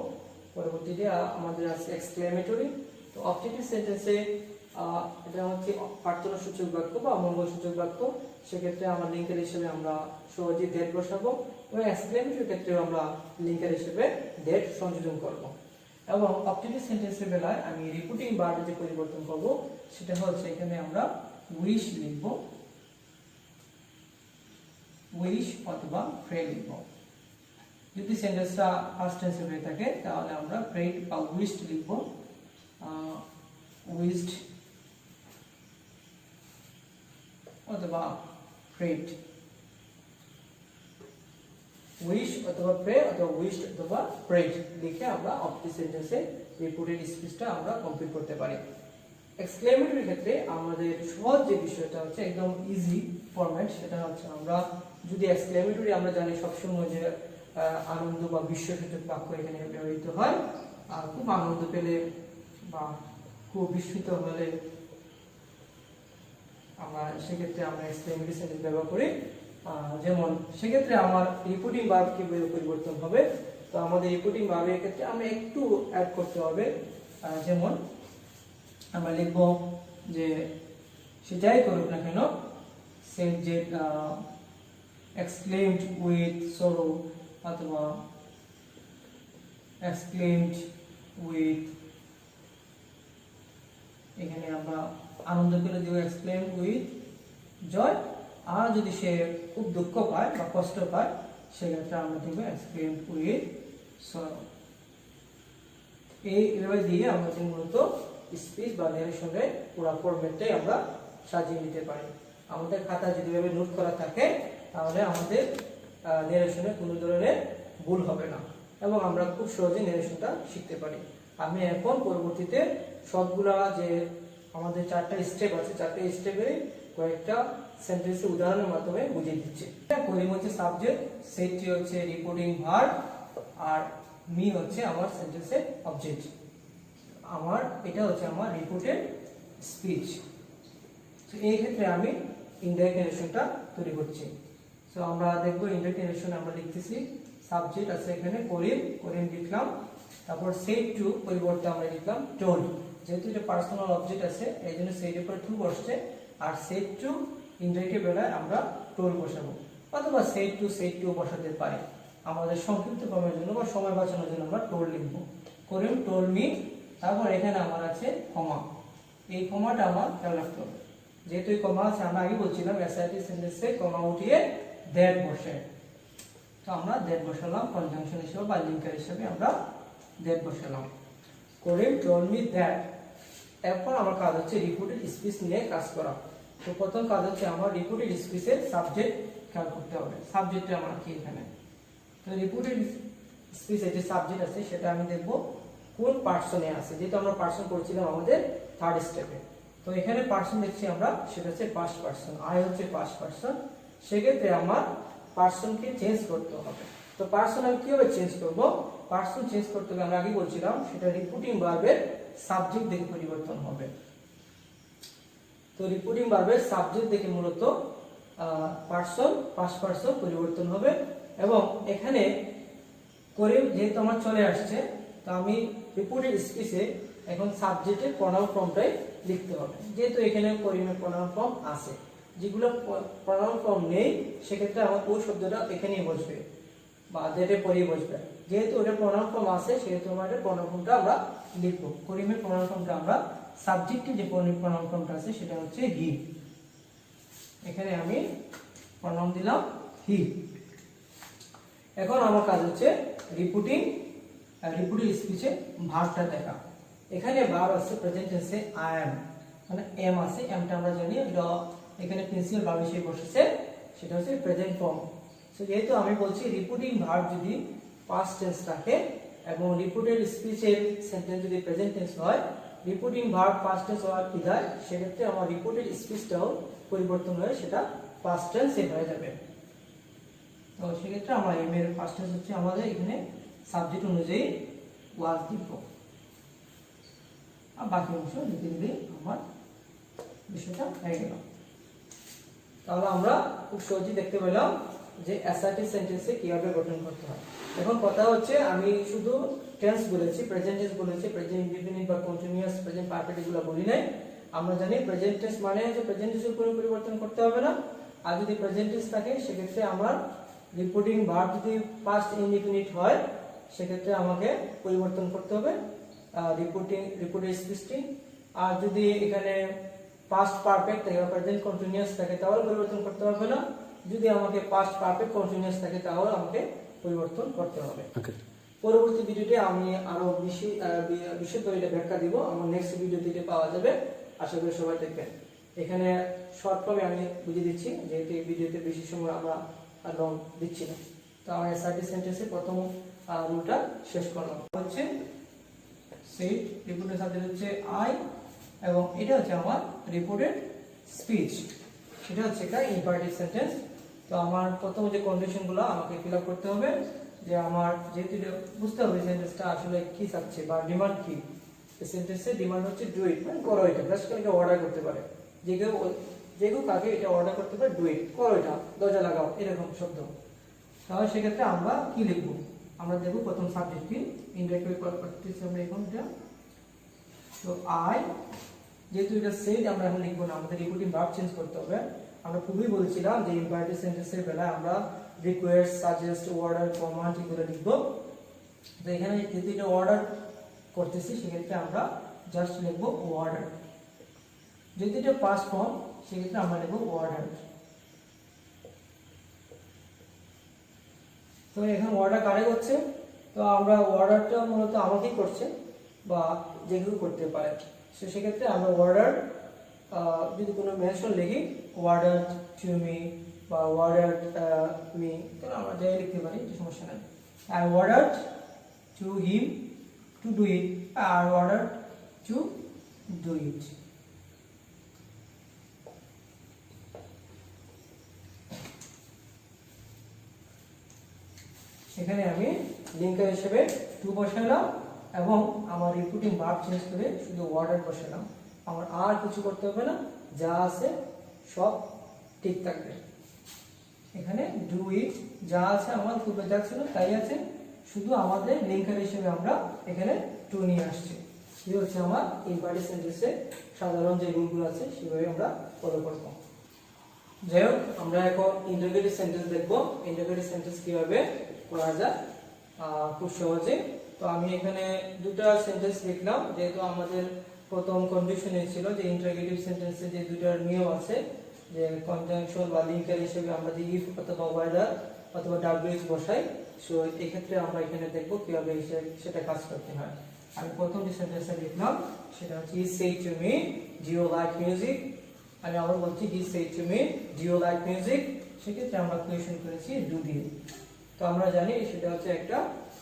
পরবর্তীতে আমাদের আছে এক্সক্লেমেটরি। তো অবজেক্টিভ সেন্টেন্সে এটা হচ্ছে প্রার্থনাসূচক বাক্য বা মঙ্গলসূচক বাক্য, সেক্ষেত্রে আমরা লিঙ্কার হিসেবে আমরা সহজেই দ্যাট বসাবো এবং এক্সক্লেমেটরির ক্ষেত্রে আমরা লিঙ্কার হিসেবে দ্যাট সংযোজন করব। এবং অবজেক্টিভ সেন্টেন্সের বেলায় আমি রিপোর্টিং ভার্বে যে পরিবর্তন করব সেটা হচ্ছে এখানে আমরা উইশ লিখব, উইশ অথবা প্রে লিখব। যদি সেন্টেন্সটা ফার্স্ট টেন্সে হয়ে থাকে তাহলে আমরা প্রেড বা উইশড লিখব, উইশড অথবা প্রেড, উইশ অথবা প্রে অথবা উইশড অথবা প্রেড লিখে আমরা অবজেক্টিভ সেন্টেন্সে রিপোর্টেড স্পিচটা আমরা কমপ্লিট করতে পারি। এক্সক্লেমেটরির ক্ষেত্রে আমাদের সহজ যে বিষয়টা হচ্ছে একদম ইজি ফরম্যাট, সেটা হচ্ছে আমরা যদি এক্সক্লেমেটরি আমরা জানি সবসময় যে আনন্দ বা বিস্ময়সূচক বাক্য এখানে ব্যবহৃত হয়। আর খুব আনন্দ পেলে বা খুব বিস্মিত হলে আমরা সেক্ষেত্রে আমরা এক্সক্লেমেটরি সেন্টেন্স ব্যবহার করি। যেমন সেক্ষেত্রে আমার রিপোর্টিং ভার্ব কিভাবে পরিবর্তন হবে, তো আমাদের রিপোর্টিং ভার্বের ক্ষেত্রে আমরা একটু অ্যাড করতে হবে। যেমন আমরা লিখব যে সে যাই করুক না কেন, সে যে exclaimed with sorrow অথবা exclaimed with, এখানে আমরা আনন্দ করে দিব exclaimed with joy। আর যদি সে খুব দুঃখ পায় বা কষ্ট পায় সেক্ষেত্রে আমরা দিব exclaimed with sorrow। এইভাবে দিয়ে আমরা মূলত স্পিচ বা নারেশনের পুরো ফরম্যাটটাই আমরা সাজিয়ে নিতে পারি। আমাদের খাতা যদি এভাবে নোট করা থাকে তাহলে আমাদের নারেশনে কোনো ধরনের ভুল হবে না এবং আমরা খুব সহজে নারেশনটা শিখতে পারি। আমি এখন পরবর্তীতে সবগুলা যে আমাদের চারটা স্টেপ আছে, চারটা স্টেপে কয়েকটা সেন্টেন্সের উদাহরণের মাধ্যমে বুঝিয়ে দিচ্ছি। করিম হচ্ছে সাবজেক্ট, সেটটি হচ্ছে রিপোর্টিং ভার্ব আর মি হচ্ছে আমার সেন্টেন্সের অবজেক্ট। এটা হচ্ছে আমার রিপোর্টেড স্পিচ। তো এই ক্ষেত্রে আমি ইনডাইরেক্ট নারেশনটা তৈরি করছি। সো আমরা দেখব ইনডাইরেক্ট নারেশন আমরা লিখতেছি, সাবজেক্ট আছে এখানে করিম লিখলাম, তারপর সেড টু পরিবর্তে আমরা লিখলাম টোল্ড। যেহেতু এটা পার্সোনাল অবজেক্ট আছে এই জন্য সেড এর পর টু বসছে, আর সেড টু ইনডাইরেক্ট বেলায় আমরা টোল্ড বসাবো অথবা সেড টু বসাতে পারি। আমাদের সংক্ষিপ্ত করার জন্য বা সময় বাঁচানোর জন্য আমরা টোল্ড লিখব। করিম টোল্ড মি, তারপর এখানে আমার আছে কমা, এই কমাটা আমার খেয়াল রাখতে হবে। যেহেতু এই কমা আছে আমরা আগে বলছিলাম অ্যাসার্টিভ সেন্টেন্সে কমা উঠিয়ে দ্যাট বসে, তো আমরা দ্যাট বসালাম কনজাংশন হিসেবে বা লিঙ্কার হিসেবে আমরা দ্যাট বসালাম। করিম টোল্ড মি দ্যাট, এখন আমার কাজ হচ্ছে রিপিটেড স্পিচ নিয়ে কাজ করা। তো প্রথম কাজ হচ্ছে আমার রিপিটেড স্পিচের সাবজেক্ট খেয়াল করতে হবে। সাবজেক্টটা আমার কি এখানে, তো রিপিটেড স্পিচের যে সাবজেক্ট আছে সেটা আমি দেখব কোন পার্সনে আছে, যেহেতু আমরা পার্সন করছিলাম আমাদের থার্ড স্টেপে। তো এখানে পার্সন দেখছি আমরা, সেটা হচ্ছে পাস্ট পার্সন, আই হচ্ছে পাস্ট পার্সন। সেক্ষেত্রে আমার পার্সনকে চেঞ্জ করতে হবে। তো পার্সন আমি কিভাবে চেঞ্জ করব? পার্সন চেঞ্জ করতে গেলে আমি আগে বলছিলাম সেটা রিপিটিং ভার্বের সাবজেক্ট দেখে পরিবর্তন হবে। তো রিপিটিং ভার্বের সাবজেক্ট দেখে মূলত পার্সন পাস্ট পার্সন পরিবর্তন হবে। এবং এখানে করে যেহেতু আমার চলে আসছে, তো আমি রিপিটেড স্পিচে এখন সাবজেক্টের প্রনাউন ফর্মটাই লিখতে হবে। যেহেতু এখানে করিমের প্রনাউন ফর্ম আছে, যেগুলো প্রনাউন ফর্ম নেই সেক্ষেত্রে আমার ওই শব্দটা এখানেই বসবে বা যেটা পরেই বসবে। যেহেতু ওটা প্রনাউন ফর্ম আছে সেহেতু আমার প্রনাউন ফর্মটা আমরা লিখবো। করিমের প্রনাউন ফর্মটা আমরা সাবজেক্টে যে প্রনাউন ফর্মটা আছে সেটা হচ্ছে হি। এখানে আমি প্রনাউন দিলাম হি। এখন আমার কাজ হচ্ছে রিপিটিং স্পিচে ভার্বটা দেখা। এখানে ভার্ব আছে প্রেজেন্ট টেন্সে আই অ্যাম, মানে এম আছে, এমটা আমরা জানি এটা এখানে প্রিন্সিপাল ভার্ব হিসেবে বসেছে, সেটা হচ্ছে প্রেজেন্ট ফর্ম। সো যেহেতু আমি বলছি রিপিটিং ভার্ব যদি পাস্ট টেন্স থাকে এবং রিপিটেড স্পিচের সেন্টেন্স যদি প্রেজেন্ট টেন্স হয়, রিপিটিং ভার্ব পাস্ট টেন্স হওয়ার কি হয়, সেক্ষেত্রে আমার রিপিটেড স্পিচটাও পরিবর্তন হয়ে সেটা পাস্ট টেন্সে হয়ে যাবে। তো সেক্ষেত্রে আমার এম এর ফার্স্ট টেন্স হচ্ছে আমাদের এখানে সাবজেক্ট অনুযায়ী ওয়াজ দিব, আর বাকি অংশ লিখে দিলেই আমার বিষয়টা হয়ে গেল। তাহলে আমরা খুব সহজেই দেখতে পেলাম যে অ্যাসার্টিভ সেন্টেন্সে কিভাবে গঠন করতে হয়। এখন কথা হচ্ছে আমি শুধু টেন্স বলেছি, প্রেজেন্ট টেন্স বলেছি, প্রেজেন্ট ইনডিফিনিট বা কন্টিনিউয়াস, প্রেজেন্ট পারফেক্ট এগুলো বলি নাই। আমরা জানি প্রেজেন্ট টেন্স মানে যে প্রেজেন্ট টেন্সের কোনো পরিবর্তন করতে হবে না। আর যদি প্রেজেন্ট টেন্স থাকে সেক্ষেত্রে আমার রিপিটিং ভার্ব যদি পাস্ট ইনডিফিনিট হয় সেক্ষেত্রে আমাকে পরিবর্তন করতে হবে রিপিটেড স্পিচটি। আর যদি এখানে পাস্ট পারফেক্ট থাকে বা প্রেজেন্ট কন্টিনিউয়াস থাকে তাহলে পরিবর্তন করতে হবে না। যদি আমাকে পাস্ট পারফেক্ট কন্টিনিউয়াস থাকে তাহলে আমাকে পরিবর্তন করতে হবে। পরবর্তী ভিডিওতে আমি আরো বিশদ ব্যাখ্যা দিব, আমার নেক্সট ভিডিওতে পাওয়া যাবে। আশা করি সবাই দেখবেন। এখানে শর্ট ফর্মে আমি বুঝিয়ে দিচ্ছি, যেহেতু এই ভিডিওতে বেশি সময় আমরা লং দিচ্ছি না। তো আমার অ্যাসার্টিভ সেন্টেন্সের প্রথম রুলটা শেষ করলাম। হচ্ছে সেট, রিপিটেড সাবজেক্ট হচ্ছে আই, এবং এটা হচ্ছে আমার রিপিটেড স্পিচ। এটা হচ্ছে একটা ইম্পারেটিভ সেন্টেন্স। তো আমার প্রথম যে কন্ডিশনগুলো আমাকে ফিল আপ করতে হবে, যে আমার যেহেতু বুঝতে হবে সেন্টেন্সটা আসলে কি চাচ্ছে বা ডিমান্ড কি। এই সেন্টেন্সের ডিমান্ড হচ্ছে ডু ইট, মানে করো এটা। বেসিক্যালি এটা অর্ডার করতে পারে, যে কেউ কাকে এটা অর্ডার করতে পারে, ডু ইট, করো এটা, দরজা লাগাও, এরকম শব্দ। তাহলে সেক্ষেত্রে আমরা কি লিখবো? আমরা দেখব প্রথম সাবজেক্ট কি, ইনডাইরেক্টলি করতেছি আমরা এখন এটা। তো আই, যেহেতু এটা সেট আমরা এখন লিখবো না, আমাদের রিপিটিং ভার্ব চেঞ্জ করতে হবে। আমরা খুবই বলছিলাম যে ইম্পারেটিভ সেন্টেন্সের বেলায় আমরা রিকোয়েস্ট, সাজেস্ট, অর্ডার, কমান্ড এগুলো লিখবো। তো এখানে যেহেতু এটা অর্ডার করতেছি সেক্ষেত্রে আমরা জাস্ট লিখবো অর্ডার। যদি এটা পাস্ট ফর্ম সেক্ষেত্রে আমরা লিখবো অর্ডার। তো এখানে অর্ডার কারে করছে, তো আমরা অর্ডারটা মূলত আমাকেই করছে বা যে কেউ করতে পারে। তো সেক্ষেত্রে আমরা অর্ডার যদি কোনো মেনশন লিখি, অর্ডার টু মি বা অর্ডার মি, তাহলে আমরা যাই লিখতে পারি, সমস্যা নেই। I order to him to do it, I order to do it. এখানে আমি লিঙ্কার হিসেবে টু বসালাম এবং আমার রিপিটিং ভার্ব চেঞ্জ করে শুধু অর্ডার বসালাম। আমার আর কিছু করতে হবে না, যা আছে সব ঠিক থাকবে। এখানে ডু ইট যা আছে আমার পূর্বে যা ছিল তাই আছে, শুধু আমাদের লিঙ্কার হিসেবে আমরা এখানে টু নিয়ে আসছি। এই হচ্ছে আমার ইম্পারেটিভ সেন্টেন্সে সাধারণ যে রুলগুলো আছে সেভাবে আমরা ফলো করব। যাই হোক, আমরা এখন ইন্টারোগেটিভ সেন্টেন্স দেখব। ইন্টারোগেটিভ সেন্টেন্স কিভাবে করা যায় খুব সহজে। তো আমি এখানে দুটো সেন্টেন্স লিখলাম, যেহেতু আমাদের প্রথম কন্ডিশনে ছিল যে ইন্টারোগেটিভ সেন্টেন্সে যে দুটো নিয়ম আছে, যে কনজাংশন বা লিঙ্কার হিসেবে আমরা যে ইফ অথবা ওয়েদার অথবা ডাব্লিউএইচ বসাই। সো এই ক্ষেত্রে আমরা এখানে দেখব কিভাবে সেটা কাজ করতে হয়। আমি প্রথম যে সেন্টেন্সটা লিখলাম সেটা হচ্ছে he said to me do you like music, আমি আবার বলছি he said to me do you like music, সেক্ষেত্রে আমরা কোয়েশ্চন করেছি ডু দিয়ে। তো আমরা জানি সেটা হচ্ছে একটা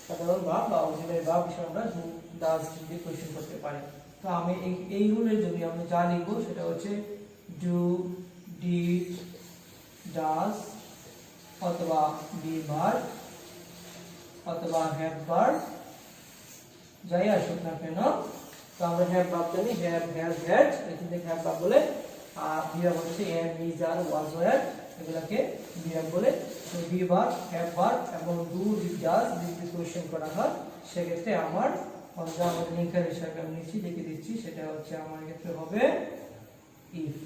সাধারণ ভাব বা অক্সিলারি ভাব হিসেবে আমরা ডু ডাজ দিয়ে কোয়েশ্চন করতে পারি। তো আমি এই রুলের জন্য আমি যা লিখবো সেটা হচ্ছে ডু, ডিড, ডাজ অথবা বি ভার্ব অথবা হ্যাভ ভার্ব যাই আসুক না কেন। তো আমরা হ্যাভ ভার্ব জানি হ্যাভ, হ্যাজ, হ্যাড, এখান থেকে হ্যাভ ভার্ব বলে, আর বি ভার্ব হচ্ছে am, is, are, was, were, এগুলোকে বি ভার্ব বলে। তো বি ভার্ব, হ্যাভ ভার্ব এবং ডু, ডিড, ডাজ যদি কোয়েশ্চেন করা হয় সেক্ষেত্রে আমার আমাদের লিঙ্কার হিসাবে আমি নিচে লিখে দিচ্ছি, সেটা হচ্ছে আমার ক্ষেত্রে হবে ইফ।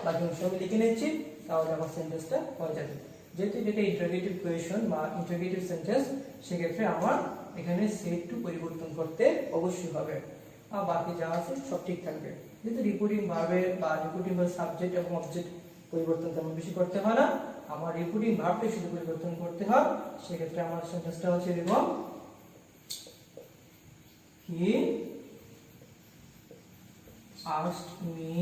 বাকি অংশ আমি লিখে নিচ্ছি, তাহলে আমার সেন্টেন্সটা হয়ে যাবে। যেহেতু এটা ইন্টারোগেটিভ কোয়েশ্চন বা ইন্টারোগেটিভ সেন্টেন্স, সেক্ষেত্রে আমার এখানে সেট টু পরিবর্তন করতে অবশ্যই হবে, আর বাকি যা আছে সব ঠিক থাকবে। যেহেতু রিপোর্টিং ভার্বের বা রিপোর্টিং ভার্ব সাবজেক্ট এবং অবজেক্ট পরিবর্তন তেমন বেশি করতে হয় না, আমার রিপোর্টিং ভার্বটা শুধু পরিবর্তন করতে হয়। সেক্ষেত্রে আমার সেন্টেন্সটা হচ্ছে এরকম, he asked me,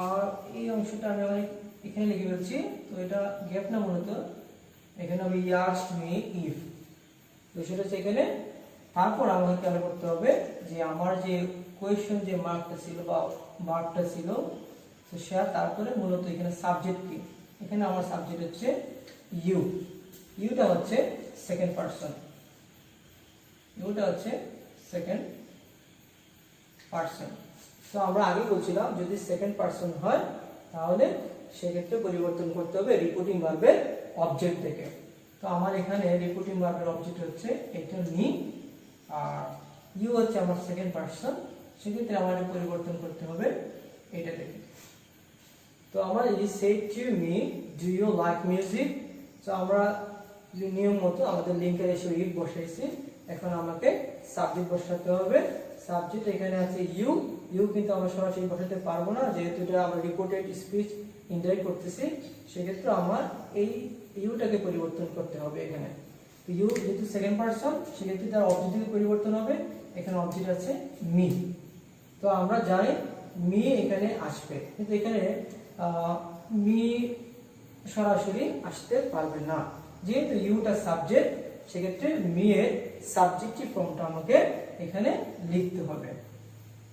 আর এই অংশটা আমি এখানে লিখে ফেলছি, তো এটা গ্যাপ না, মূলত এখানে হবে he asked me if, তো সেটা হচ্ছে এখানে। তারপর আমাকে খেয়াল করতে হবে যে আমার যে কোয়েশ্চন যে মার্কটা ছিল বা ভার্বটা ছিল, তো সে তারপরে মূলত এখানে সাবজেক্ট কি, এখানে আমার সাবজেক্ট হচ্ছে ইউ, ইউটা হচ্ছে সেকেন্ড পারসন, ইউটা হচ্ছে সেকেন্ড পারসন। তো আমরা আগে বলছিলাম যদি সেকেন্ড পারসন হয় তাহলে সেক্ষেত্রে পরিবর্তন করতে হবে রিপোর্টিং ভার্বের অবজেক্ট থেকে। তো আমার এখানে রিপোর্টিং ভার্বের অবজেক্ট হচ্ছে এটা মি, আর ইউ হচ্ছে আমার সেকেন্ড পারসন, সেক্ষেত্রে আমার পরিবর্তন করতে হবে এটা থেকে। তো আমার ই said to me do you like music, তো আমরা নিয়ম মতো আমাদের লিঙ্কের এসে ইফ বসাইছি, এখন আমাকে সাবজেক্ট বসাতে হবে। সাবজেক্ট এখানে আছে ইউ, ইউ কিন্তু আমরা সরাসরি বসাতে পারবো না, যেহেতু এটা আমরা রিপোর্টেড স্পিচ ইনডাইরেক্ট করতেছি, সেক্ষেত্রে আমার এই ইউটাকে পরিবর্তন করতে হবে এখানে। ইউ যেহেতু সেকেন্ড পারসন, সেক্ষেত্রে তার অবজেক্টে পরিবর্তন হবে, এখানে অবজেক্ট আছে মি। তো আমরা জানি মি এখানে আসবে, কিন্তু এখানে মি সরাসরি আসতে পারবে না, যেহেতু ইউটা সাবজেক্ট, সেক্ষেত্রে মি এর সাবজেক্টিভ ফর্মটা আমাকে এখানে লিখতে হবে।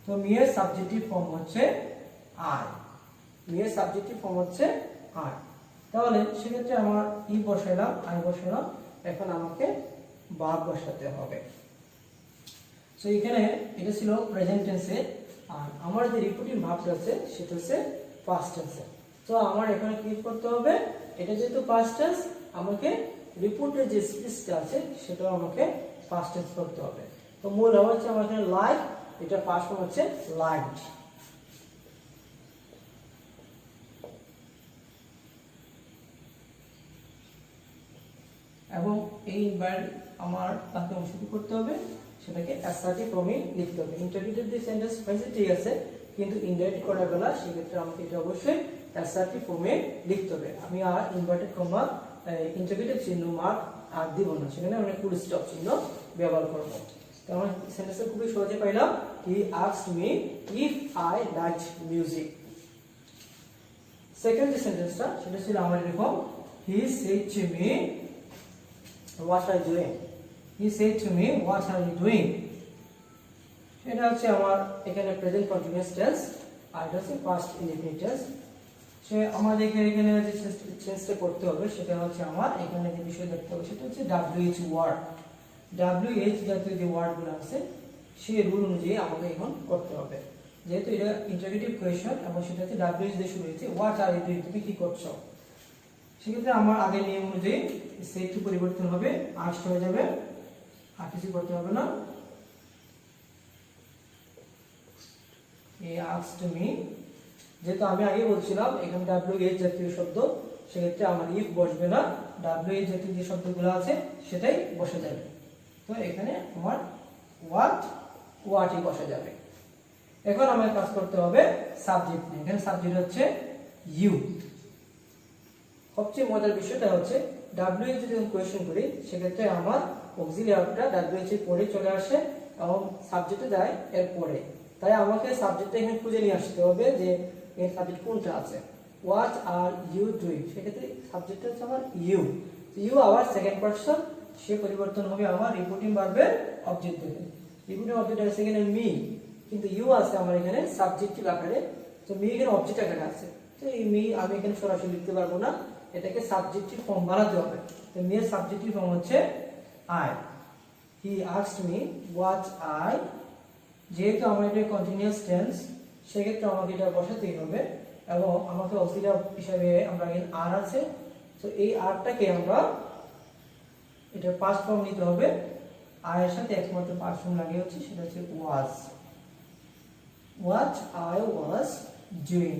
তো মি এর সাবজেক্টিভ ফর্ম হচ্ছে আই, মি এর সাবজেক্টিভ ফর্ম হচ্ছে আই। তাহলে সেক্ষেত্রে আমার ই বসাইলাম, আই বসালাম, এখন আমাকে ভার্ব বসাতে হবে। তো এখানে এটা ছিল প্রেজেন্ট টেন্সে, আর আমার যে রিপোর্টিং ভার্বটা আছে সেটা হচ্ছে পাস্ট টেন্সে। তো আমার এখানে কি করতে হবে, এটা যেহেতু পাস্ট টেন্স, আমাকে রিপোর্টের যে স্পিচটা আছে সেটাও আমাকে পাস্ট টেন্স করতে হবে। তো মূল হচ্ছে আমার এখানে লাইক, এটা পাস্ট ফর্ম হচ্ছে লাইকড। এবং এই ভার্ব আমার তাকে অংশ কি করতে হবে, সেটাকে অ্যাসার্টিভ ফর্মে লিখতে হবে। ইন্টারোগেটিভ দিয়ে সেন্টেন্স হয়েছে ঠিক আছে, কিন্তু ইনডাইরেক্ট করার বেলা সেক্ষেত্রে আমাকে এটা অবশ্যই অ্যাসার্টিভ ফর্মে লিখতে হবে। আমি আর ইনভার্টেড কমা ইন্টারোগেটিভ চিহ্ন মার্ক আর দিব না, সেখানে আমি ফুল স্টপ চিহ্ন ব্যবহার করব। তো আমার সেন্টেন্সটা খুবই সহজে পাইলাম, হি asked me if I liked music. Second যে সেন্টেন্সটা সেটা ছিল আমার এরকম, হি said to me what are you doing, he said to me what are you doing, এটা হচ্ছে আমার এখানে প্রেজেন্ট কন্টিনিউয়াস টেন্স, আর এটা হচ্ছে পাস্ট ইনডিফিনিট টেন্স। সে আমাদের এখানে যে চেঞ্জটা করতে হবে সেটা হচ্ছে আমার এখানে যে বিষয় দেখতে হবে সেটা হচ্ছে WH ওয়ার্ড, WH জাতীয় যে ওয়ার্ডগুলো আছে সেই রুল অনুযায়ী আমাকে এখন করতে হবে। যেহেতু এটা ইন্টারোগেটিভ কোয়েশ্চন এবং সেটা হচ্ছে WH দিয়ে শুরু হয়েছে, হোয়াট আর ইউ ডুইং, তুমি কি করছো, সেক্ষেত্রে আমার আগের নিয়ম অনুযায়ী সেট টু পরিবর্তন হবে, আস্কড হয়ে যাবে, আর কিছু করতে হবে না। asked me, যেহেতু আমি আগে বলছিলাম এখানে WH জাতীয় শব্দ, সেক্ষেত্রে আমার ইফ বসবে না, WH জাতীয় যে শব্দগুলো আছে সেটাই বসে যাবে। তো এখানে আমার হোয়াটই বসে যাবে। এখন আমার কাজ করতে হবে সাবজেক্ট নিয়ে, এখানে সাবজেক্ট হচ্ছে ইউ। সবচেয়ে মজার বিষয়টা হচ্ছে WH যদি কোয়েশ্চেন করি সেক্ষেত্রে আমার অক্সিলিয়ারি ভার্বটা WH এর পরে চলে আসে, এবং সাবজেক্টে যায় এরপরে। তাই আমাকে সাবজেক্টটা এখানে খুঁজে নিয়ে আসতে হবে যে এর সাবজেক্ট কোনটা আছে। হোয়াট আর ইউ ডুইং, সেক্ষেত্রে সাবজেক্টটা হচ্ছে আমার ইউ। ইউ আবার সেকেন্ড পারসন, সে পরিবর্তন হবে আমার রিপোর্টিং ভার্বের অবজেক্ট থেকে। রিপোর্টিং অবজেক্ট আছে এখানে মি, কিন্তু ইউ আছে আমার এখানে সাবজেক্টিভ আকারে। তো মি এখানে অবজেক্ট আকারে আছে, তো এই মি আমি এখানে সরাসরি লিখতে পারবো না, এটাকে সাবজেক্টিভ ফর্ম বানাতে হবে। তো মি এর সাবজেক্টিভ ফর্ম হচ্ছে I. He asked me what I, যেহেতু আমার এটা কন্টিনিউয়াস টেন্স সেক্ষেত্রে আমাকে এটা বসাতেই হবে এবং আমাকে অক্সিলারি হিসাবে আমরা এখানে আর আছে, তো এই আরটাকে আমরা এটা পাস্ট ফর্ম নিতে হবে। আর এর সাথে একমাত্র পাস্ট ফর্ম লাগিয়ে হচ্ছে সেটা হচ্ছে ওয়াজ। হোয়াট আই ওয়াজ ডুইং,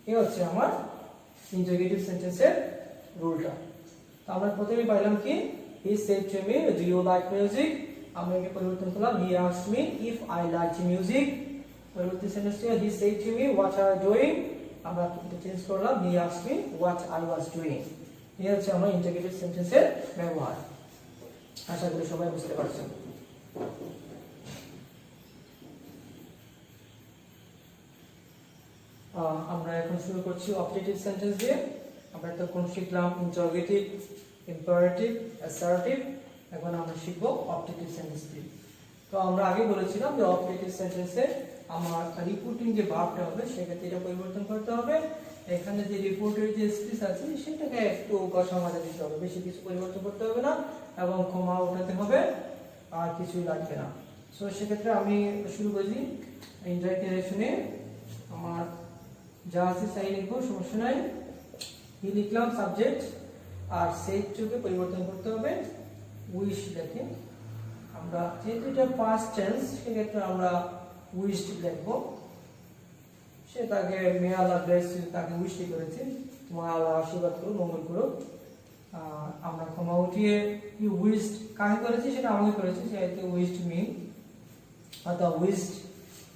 এই হচ্ছে আমার ইন্টারোগেটিভ সেন্টেন্সের রুলটা। তো আমরা প্রথমে পাইলাম কি, he said to me do you like music, আমরা একে পরিবর্তন করলাম he asked me if I like music. পরবর্তী সেন্টেন্সটা he said to me what are you doing, আমরা এটা চেঞ্জ করলাম he asked me what I was doing. এই হচ্ছে আমার ইন্টারোগেটিভ সেন্টেন্সের ব্যবহার। আশা করি সবাই বুঝতে পারছেন। আমরা এখন শুরু করছি অবজেক্টিভ সেন্টেন্স দিয়ে। আমরা তখন শিখলাম ইন্টারোগেটিভ, ইম্পারেটিভ, অ্যাসার্টিভ, এখন আমরা শিখব অবজেক্টিভ সেন্টেন্স দিয়ে। তো আমরা আগে বলেছিলাম যে অবজেক্টিভ সেন্টেন্সে আমার রিপোর্টিং যে ভার্বটা হবে সেক্ষেত্রে এটা পরিবর্তন করতে হবে। এখানে যে রিপোর্টের যে স্পেস আছে সেটাকে একটু কষা মাজা দিতে হবে, বেশি কিছু পরিবর্তন করতে হবে না এবং কমা উঠাতে হবে, আর কিছুই লাগবে না। সো সেক্ষেত্রে আমি শুরু করি ইনডাইরেক্ট ডিরেকশনে। আমার যা আছে তাই লিখবো, সমস্যা নাই। হি লিখলাম সাবজেক্ট, আর সেড টুকে পরিবর্তন করতে হবে উইশ লিখে। আমরা যেহেতু এটা পাস্ট টেন্স সেক্ষেত্রে আমরা উইশ লিখবো। সে তাকে মে আল্লাহ ব্লেস ইউ, তাকে উইশ করেছে তোমার আল্লাহ আশীর্বাদ করো, মঙ্গল করো। আমরা ক্ষমা উঠিয়ে ইউ উইশড কাকে করেছি সেটা আমাকে করেছি, সেহেতু উইশড মি, অর্থাৎ উইশড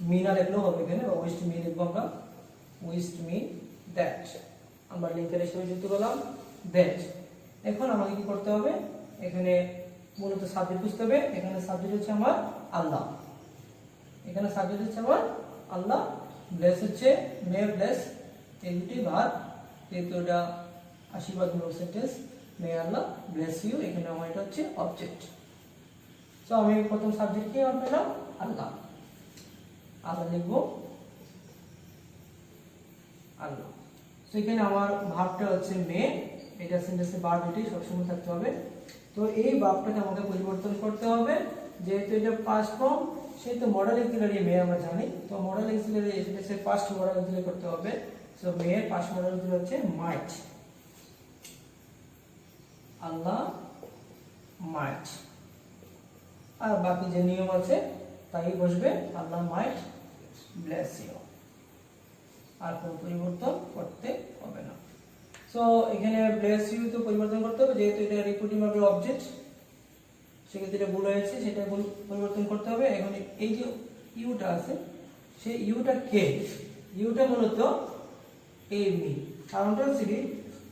মি না লিখলেও হবে এখানে, উইশড মি লিখবো আমরা উইশড মি দ্যাট। আমরা লিঙ্কের হিসেবে যুক্ত করলাম দ্যাট। এখন আমাকে কি করতে হবে, এখানে মূলত সাবজেক্ট বুঝতে হবে। এখানে সাবজেক্ট হচ্ছে আমার আল্লাহ, এখানে সাবজেক্ট হচ্ছে আমার আল্লাহ, ব্লেস হচ্ছে মে ব্লেস, এই দুটি ভার্ব, যেহেতু এটা আশীর্বাদমূলক sentence, may Allah bless you, এখানে আমার এটা হচ্ছে অবজেক্ট। সো আমি প্রথম সাবজেক্ট কি আমার পেলাম আল্লাহ, আল্লাহ লিখবো আল্লাহ। সো এখানে আমার ভার্বটা হচ্ছে মে, এটা সেন্টেন্সের ভার্ব, এটি সবসময় থাকতে হবে। তো এই ভার্বটাকে আমাকে পরিবর্তন করতে হবে, যেহেতু এটা পাস্ট ফর্ম সেহেতু মডেল অক্সিলারি মে আমরা জানি। তো মডেল অক্সিলারি এসে পাস্ট মডেল অক্সিলারি করতে হবে। সো মে এর পাস্ট মডেল অক্সিলারি হচ্ছে মাইট, আল্লাহ মাইট, আর বাকি যে নিয়ম আছে তাই বসবে, আল্লাহ মাইট ব্লেস ইউ, আর কোনো পরিবর্তন করতে হবে না। সো এখানে ব্লেস ইউ তো পরিবর্তন করতে হবে, যেহেতু এটা রিপোর্টিং ভার্বের অবজেক্ট সেক্ষেত্রে এটা ভুল হয়েছে, সেটা পরিবর্তন করতে হবে। এখন এই যে ইউটা আছে সেই ইউটা কে, ইউটা মূলত এই মি। কারণটা হচ্ছে কি,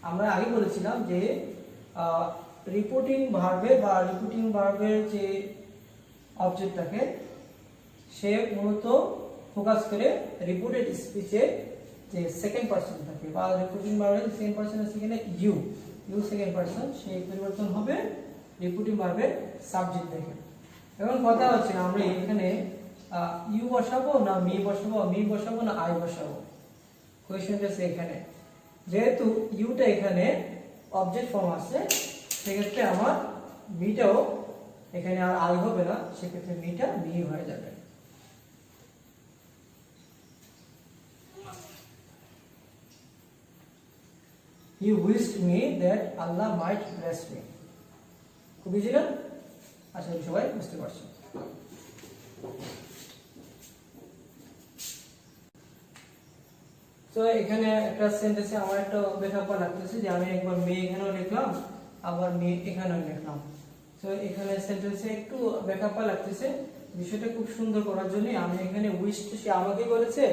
আমরা আগে বলেছিলাম যে রিপোর্টিং ভার্বের বা রিপোর্টিং ভার্বের যে অবজেক্ট থাকে সে মূলত ফোকাস করে রিপোর্টেড স্পিচে যে সেকেন্ড পারসন থাকে বা রিপোর্টিং ভার্বের সেকেন্ড পারসন আছে এখানে ইউ, ইউ সেকেন্ড পারসন, সেই পরিবর্তন হবে রিপোর্টিং ভার্বের সাবজেক্ট দেখে। এখন কথা হচ্ছে আমরা এখানে ইউ বসাবো না মি বসাবো, মি বসাবো না আই বসাবো, কোয়েশ্চনটা আছে এখানে। যেহেতু ইউটা এখানে অবজেক্ট ফর্ম আছে সেক্ষেত্রে আমার মিটাও এখানে আর আই হবে না, সেক্ষেত্রে মিটা মি হয়ে যাবে। He wished me that Allah might bless me. খুব ইজি না? আশা করি সবাই বুঝতে পারছো। তো এখানে একটা সেন্টেন্সে আমার একটা ব্যাখ্যা লাগতেছে যে আমি একবার মে এখানেও লিখলাম আবার মে এখানেও লিখলাম। তো এখানে সেন্টেন্সে একটু ব্যাখ্যা লাগতেছে, বিষয়টা খুব সুন্দর করার জন্য আমি এখানে উইশ, সে আমাকে বলেছে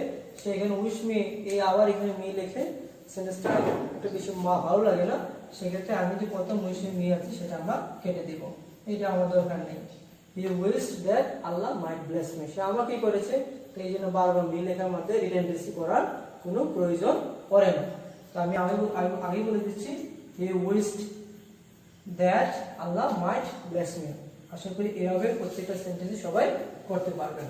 সে এখানে উইশ মি, এই আবার এখানে মি লিখে সেন্টেন্সটা একটু বেশি ভালো লাগে না, সেক্ষেত্রে আমি যে প্রথম উইশ নিয়ে আছি সেটা আমরা কেটে দিব, এটা আমার দরকার নেই। He wished that Allah might bless me, সে আমাকে করেছে, তো এই জন্য বারবার মি লেখার মধ্যে রিডেন্ডেন্সি করার কোনো প্রয়োজন পড়ে না। তো আমি আগে বলে দিচ্ছি, he wished that Allah might bless me. আশা করি এভাবে প্রত্যেকটা সেন্টেন্সে সবাই করতে পারবেন।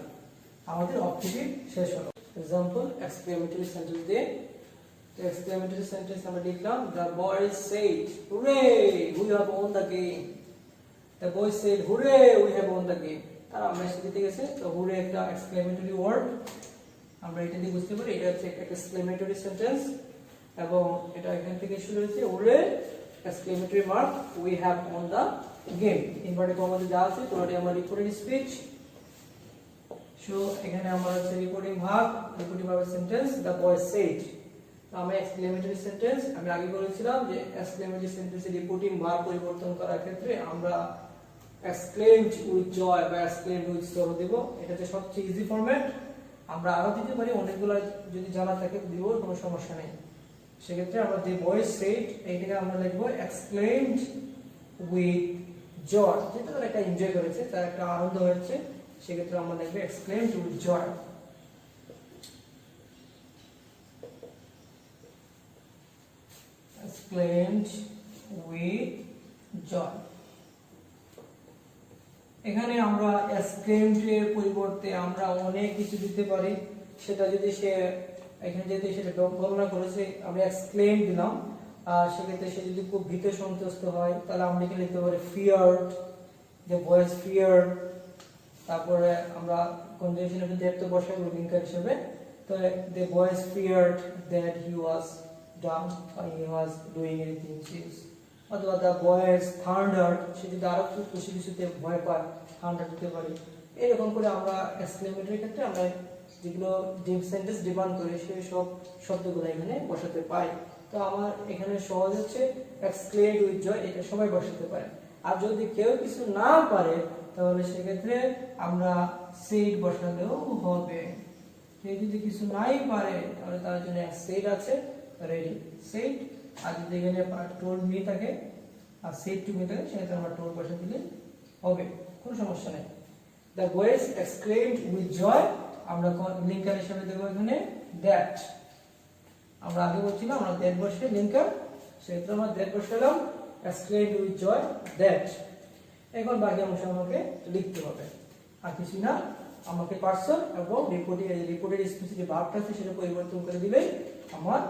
আমাদের অবজেক্টিভ শেষ হলো। এক্সাম্পল এক্সক্লেমেটরি সেন্টেন্স দিয়ে, তো এক্সক্লেমেটরি সেন্টেন্স আমরা লিখলাম, the boys said hurrah we have won the game. The boys said hurrah we have won the game. তারা ম্যাচ জিতে গেছে, তো হুরে একটা এক্সক্লেমেটরি ওয়ার্ড, আমরা এটা দিয়ে বুঝতে পারি এটা হচ্ছে একটা এক্সক্লেমেটরি সেন্টেন্স, এবং এটা এখান থেকে শুরু হয়েছে hurrah exclamatory mark we have won the game. Inverted কমাতে যা আছে তোমরা আমার রিপোর্টেড স্পিচ। সো এখানে আমরা হচ্ছে reporting verb sentence, the boys said. আমি এক্সক্লেমেটরি সেন্টেন্স, আমি আগে বলেছিলাম যে এক্সক্লেমেটরি সেন্টেন্সে রিপোর্টিং ভার্ব পরিবর্তন করার ক্ষেত্রে আমরা এক্সক্লেমড উইথ জয় বা এক্সক্লেমড উইথ সরো দেব, এটা হচ্ছে সবচেয়ে ইজি ফরম্যাট। আমরা আরো দিতে পারি, অনেকগুলো যদি জানা থাকে দিব, কোনো সমস্যা নেই। সেক্ষেত্রে আমরা যে বয়েজ সেড এইটাকে আমরা লিখবো এক্সক্লেমড উইথ জয়, যেটা তারা একটা এনজয় করেছে, তার একটা আনন্দ হয়েছে, সেক্ষেত্রে আমরা লিখবো exclaimed with joy. Exclaimed with joy। এখানে আমরা exclaimed এর পরিবর্তে আমরা অনেক কিছু দিতে পারি, সেটা যদি সে এখানে যেতে সেটা বর্ণনা করেছে আমরা exclaimed দিলাম, আর সেক্ষেত্রে সে যদি খুব ভীত সন্ত্রস্ত হয় তাহলে আমরা এখানে লিখতে পারি feared, the boys feared। তারপরে আমরা কনজাংশনের মধ্যে একটা বসাবো লিঙ্কার হিসেবে, তো the boys feared that he was dumb or he was doing anything serious। অথবা the boys thundered, সে যদি আরো খুব খুশি কিছুতে ভয় পায় থান্ডার দিতে পারি। এরকম করে আমরা এক্সক্লেমেটরি ক্ষেত্রে আমরা যেগুলো ডিপ সেন্টেন্স ডিমান্ড করে সেই সব শব্দগুলো এখানে বসাতে পারি। তো আমার এখানে সহজ হচ্ছে এক্সক্লেমড উইথ জয়, এটা সবাই বসাতে পারে। আর যদি কেউ কিছু না পারে তাহলে সেক্ষেত্রে আমরা সেড বসালেও হবে। কেউ যদি কিছু নাই পারে তাহলে তার জন্য সেড আছে রেডি, সেড। আর যদি এখানে টোল্ড মি থাকে আর সেড টু মি থাকে সেক্ষেত্রে আমরা টোল্ড বসা দিলে হবে, কোনো সমস্যা নেই। দ্য বয়েজ এক্সক্লেমড উইথ জয়, আমরা লিঙ্কার হিসেবে দেবো এখানে দ্যাট। আমরা আগে বলছিলাম আমরা দ্যাট বসে লিঙ্কার, সেক্ষেত্রে আমরা দ্যাট বসালাম এক্সক্লেমড উইথ জয় দ্যাট। এখন বাকি অংশ আমাকে লিখতে হবে, আর কিছু না, আমাকে পার্সন এবং রিপোর্টেড স্পিচ যে ভার্বটা আছে সেটা পরিবর্তন করে দিলেই আমার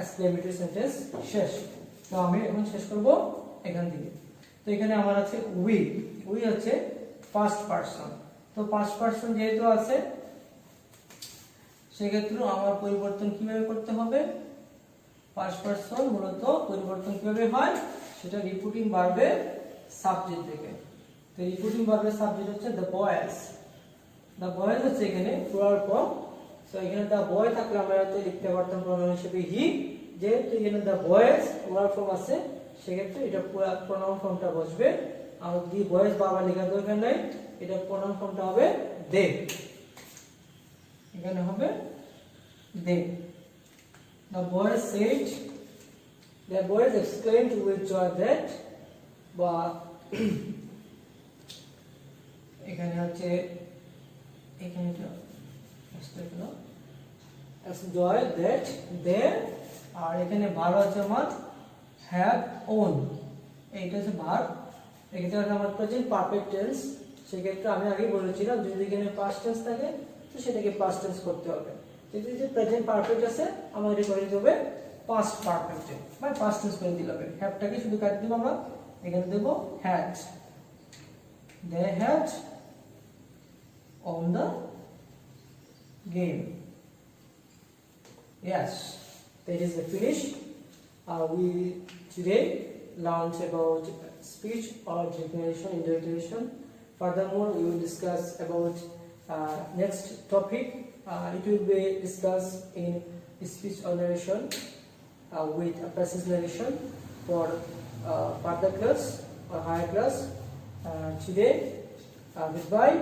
এক্সক্লেমেটরি সেন্টেন্স শেষ। তো আমি এখন শেষ করব এখান থেকে। তো এখানে আমার আছে উই হচ্ছে ফার্স্ট পারসন, তো ফার্স্ট পারসন যেহেতু আছে সেক্ষেত্রে আমার পরিবর্তন কিভাবে করতে হবে, ফার্স্ট পারসন মূলত পরিবর্তন কিভাবে হয় সেটা রিপোর্টিং ভার্বের সাবজেক্ট থেকে। তো রিপোর্টিং ভার্বের সাবজেক্ট হচ্ছে দ্য বয়েজ। দ্য বয়েজ হচ্ছে এখানে প্লুরাল ফর্ম, সো এখানে দ্য বয় থাকলে আমরা লিখতে পারতাম প্রোনাউন হিসেবে হি, যেহেতু এখানে দ্য বয়েজ প্লুরাল ফর্ম আছে সেক্ষেত্রে এটা প্রোনাউন ফর্মটা বসবে। আর দি বয়েজ বাবা লেখার দরকার নাই, এটা প্রোনাউন ফর্মটা হবে দে, এখানে হবে দে। The boys said, the boys exclaimed with joy that, বা এখানে হচ্ছে এখানে joy that they, আর এখানে ভার্ব আছে আমার have own, এইটা হচ্ছে ভার্ব। এক্ষেত্রে আমার প্রেজেন্ট পারফেক্ট টেন্স, সেক্ষেত্রে আমি আগেই বলেছিলাম যদি এখানে পাস্ট টেন্স থাকে তো সেটাকে পাস্ট টেন্স করতে হবে। যদি যে প্রেজেন্ট পারফেক্ট আছে আমাদের এটা করে দিতে হবে পাস্ট পারফেক্টে, মানে পাস্ট টেন্স করে দিতে হবে। হ্যাভটাকে শুধু কাট দেব, আমরা এখানে দেব had, they had won the game. Yes, that is the finish. We today learned about speech or declaration, interrogation. Furthermore, we will discuss about next topic. It will be discussed in speech or narration with a passage narration for further class or higher class. Today, goodbye.